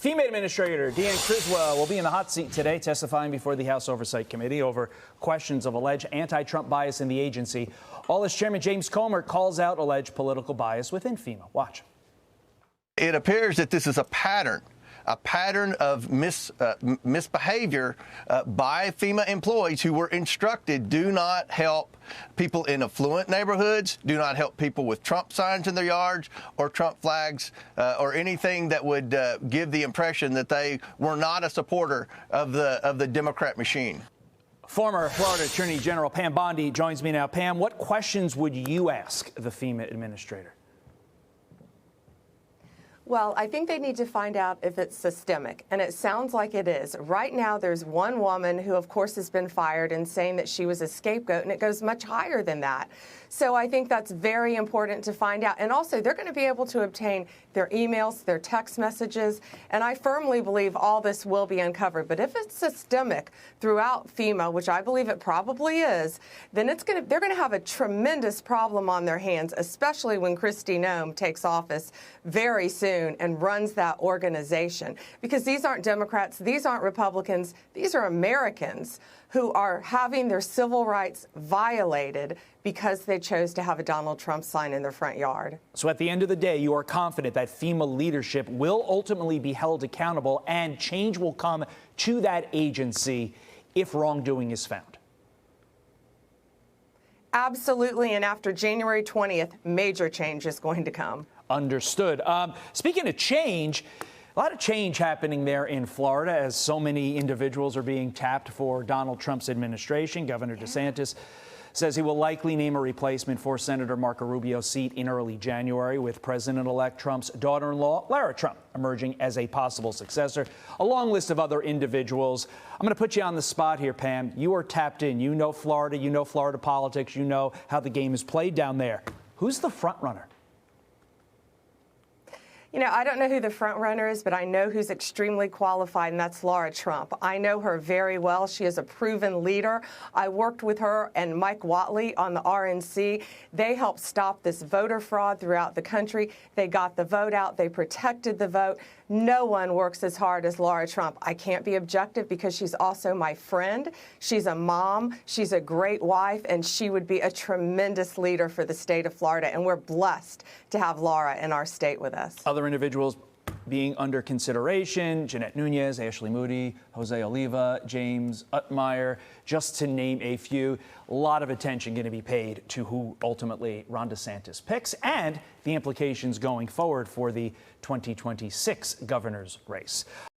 Fema Administrator Tiene will be in the hot seat today, testifying before the House Oversight Committee over questions of alleged anti-Trump bias in the agency. All as Chairman James Comer calls out alleged political bias within Fema. Watch. It appears that this is a pattern of misbehavior by FEMA employees who were instructed, do not help people in affluent neighborhoods, do not help people with Trump signs in their yards or Trump flags or anything that would give the impression that they were not a supporter of the Democrat machine. Former Florida Attorney General Pam Bondi joins me now. Pam, what questions would you ask the FEMA administrator? Well, I think they need to find out if it's systemic, and it sounds like it is. Right now, there's one woman who, of course, has been fired and saying that she was a scapegoat, and it goes much higher than that. So I think that's very important to find out. And also, they're going to be able to obtain their emails, their text messages, and I firmly believe all this will be uncovered. But if it's systemic throughout FEMA, which I believe it probably is, then they're going to have a tremendous problem on their hands, especially when Kristi Noem takes office very soon and runs that organization. Because these aren't Democrats, these aren't Republicans, these are Americans who are having their civil rights violated because they chose to have a Donald Trump sign in their front yard. So at the end of the day, you are confident that FEMA leadership will ultimately be held accountable and change will come to that agency if wrongdoing is found? Absolutely, and after January 20th, major change is going to come. Understood. Speaking of change, a lot of change happening there in Florida as so many individuals are being tapped for Donald Trump's administration. Governor DeSantis says he will likely name a replacement for Senator Marco Rubio's seat in early January, with President-elect Trump's daughter-in-law, Lara Trump, emerging as a possible successor. A long list of other individuals. I'm going to put you on the spot here, Pam. You are tapped in. You know Florida politics. You know how the game is played down there. Who's the front runner? You know, I don't know who the front runner is, but I know who's extremely qualified, and that's Lara Trump. I know her very well. She is a proven leader. I worked with her and Mike Whatley on the RNC. They helped stop this voter fraud throughout the country. They got the vote out. They protected the vote. No one works as hard as Lara Trump. I can't be objective because she's also my friend. She's a mom. She's a great wife, and she would be a tremendous leader for the state of Florida. And we're blessed to have Lara in our state with us. Other individuals being under consideration: Jeanette Nunez, Ashley Moody, Jose Oliva, James Utmeyer, just to name a few. A lot of attention going to be paid to who ultimately Ron DeSantis picks and the implications going forward for the 2026 governor's race.